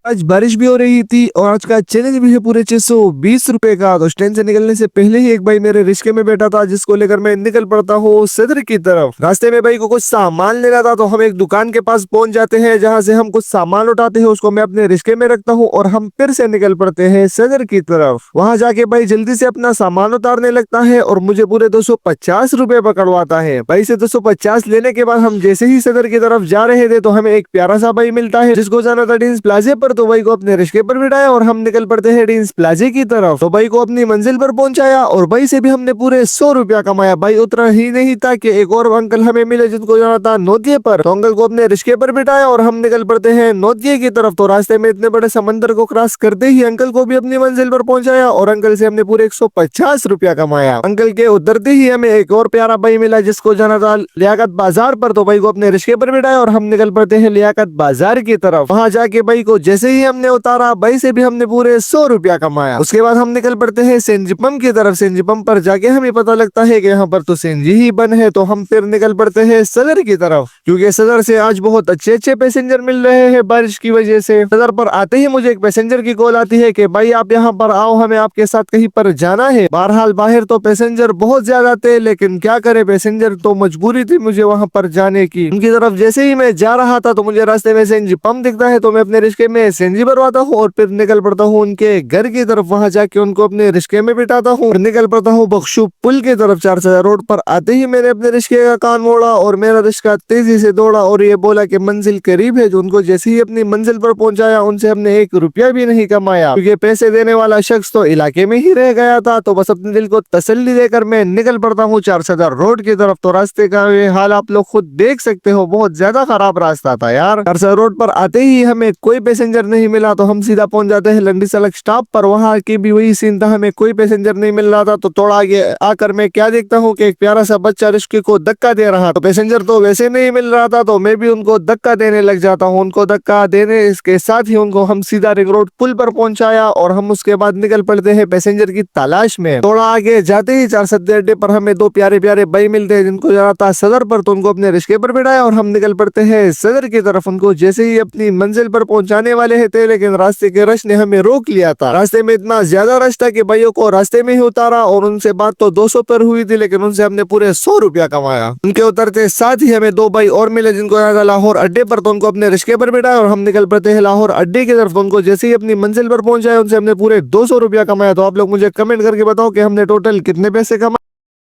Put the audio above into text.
आज बारिश भी हो रही थी और आज का चैलेंज भी है पूरे 620 रुपए का। तो स्टैंड से निकलने से पहले ही एक भाई मेरे रिक्शे में बैठा था, जिसको लेकर मैं निकल पड़ता हूँ सदर की तरफ। रास्ते में भाई को कुछ सामान लेना था, तो हम एक दुकान के पास पहुंच जाते हैं, जहां से हम कुछ सामान उठाते हैं, उसको मैं अपने रिक्शे में रखता हूँ और हम फिर से निकल पड़ते हैं सदर की तरफ। वहां जाके भाई जल्दी से अपना सामान उतारने लगता है और मुझे पूरे 250 रुपए पकड़वाता है। भाई से 250 लेने के बाद हम जैसे ही सदर की तरफ जा रहे थे, तो हमें एक प्यारा सा भाई मिलता है, जिसको जाना था डीन्स प्लाजे पर। तो भाई को अपने रिक्शे पर बिठाया और हम निकल पड़ते हैं डीन्स प्लाजे की तरफ। तो भाई को अपनी मंजिल पर पहुंचाया और भाई से भी हमने पूरे 100 रुपया कमाया। भाई उतना ही नहीं था कि एक और अंकल हमें मिले, जिनको जाना था नोदिये पर। तो अंकल को अपने रिक्शे पर बिठाया और हम निकल पड़ते हैं नोदिये की तरफ। तो रास्ते में इतने बड़े समंदर को क्रॉस करते ही अंकल को भी अपनी मंजिल पर पहुंचाया और अंकल से हमने पूरे 150 रुपया कमाया। अंकल के उतरते ही हमें एक और प्यारा भाई मिला, जिसको जाना था लियाकत बाजार पर। तो भाई को अपने रिक्शे पर बिठाया और हम निकल पड़ते हैं लियाकत बाजार की तरफ। वहां जाके भाई को जैसे ही हमने उतारा, भाई से भी हमने पूरे 100 रुपया कमाया। उसके बाद हम निकल पड़ते हैं सेंजी पंप की तरफ। सेंजी पंप पर जाके हमें पता लगता है कि यहाँ पर तो सेंजी ही बंद है। तो हम फिर निकल पड़ते हैं सदर की तरफ, क्योंकि सदर से आज बहुत अच्छे अच्छे पैसेंजर मिल रहे हैं बारिश की वजह से। सदर पर आते ही मुझे एक पैसेंजर की कॉल आती है कि भाई आप यहाँ पर आओ, हमें आपके साथ कहीं पर जाना है। बहरहाल बाहर तो पैसेंजर बहुत ज्यादा थे, लेकिन क्या करे, पैसेंजर तो मजबूरी थी मुझे वहां पर जाने की। उनकी तरफ जैसे ही मैं जा रहा था, तो मुझे रास्ते में सेंजी पंप दिखता है। तो मैं अपने रिक्शे में सेंजी भरवाता हूँ और फिर निकल पड़ता हूँ उनके घर की तरफ। वहां जाके उनको अपने रिक्शे में बिठाता हूँ और निकल पड़ता हूँ बख्शू पुल की तरफ। 4 रोड पर आते ही मैंने अपने रिक्शे का कान मोड़ा और मेरा रिक्शा तेजी से दौड़ा और ये बोला कि मंजिल करीब है। जो उनको जैसे ही अपनी मंजिल पर पहुंचाया, उनसे हमने 1 रुपया भी नहीं कमाया, क्योंकि पैसे देने वाला शख्स तो इलाके में ही रह गया था। तो बस अपने दिल को तसल्ली देकर मैं निकल पड़ता हूँ 4 रोड की तरफ। तो रास्ते का ये हाल आप लोग खुद देख सकते हो, बहुत ज्यादा खराब रास्ता था यार। 4 रोड पर आते ही हमें कोई पैसेंजर नहीं मिला, तो हम सीधा पहुंच जाते हैं लंडी सड़क स्टॉप पर। वहां की भी वही सीन था, हमें कोई पैसेंजर नहीं मिल रहा था। तो थोड़ा आगे आकर मैं क्या देखता हूँ कि एक प्यारा सा बच्चा रिक्शे को धक्का दे रहा। तो पैसेंजर तो वैसे नहीं मिल रहा था, तो मैं भी उनको धक्का देने लग जाता हूँ। उनको धक्का देने इसके साथ ही उनको हम सीधा रिंग रोड पुल पर पहुंचाया और हम उसके बाद निकल पड़ते हैं पैसेंजर की तलाश में। थोड़ा आगे जाते ही 4 अड्डे पर हमें 2 प्यारे प्यारे भाई मिलते हैं, जिनको जाना था सदर पर। तो उनको अपने रिक्शे पर बिठाया और हम निकल पड़ते हैं सदर की तरफ। उनको जैसे ही अपनी मंजिल पर पहुंचाने वाले थे, लेकिन रास्ते के रश ने हमें रोक लिया था। रास्ते में इतना ज्यादा रश था कि भाइयों को रास्ते में ही उतारा और उनसे बात तो 200 पर हुई थी, लेकिन उनसे हमने पूरे 100 रुपया कमाया। उनके उतरते साथ ही हमें 2 भाई और मिले, जिनको जाना था लाहौर अड्डे पर। तो उनको अपने रिक्शे पर बिठाया और हम निकल पड़ते हैं लाहौर अड्डे की तरफ। उनको जैसे ही अपनी मंजिल पर पहुंचाए, उनसे हमने पूरे 200 रुपया कमाया। तो आप लोग मुझे कमेंट करके बताओ कि हमने टोटल कितने पैसे कमाए।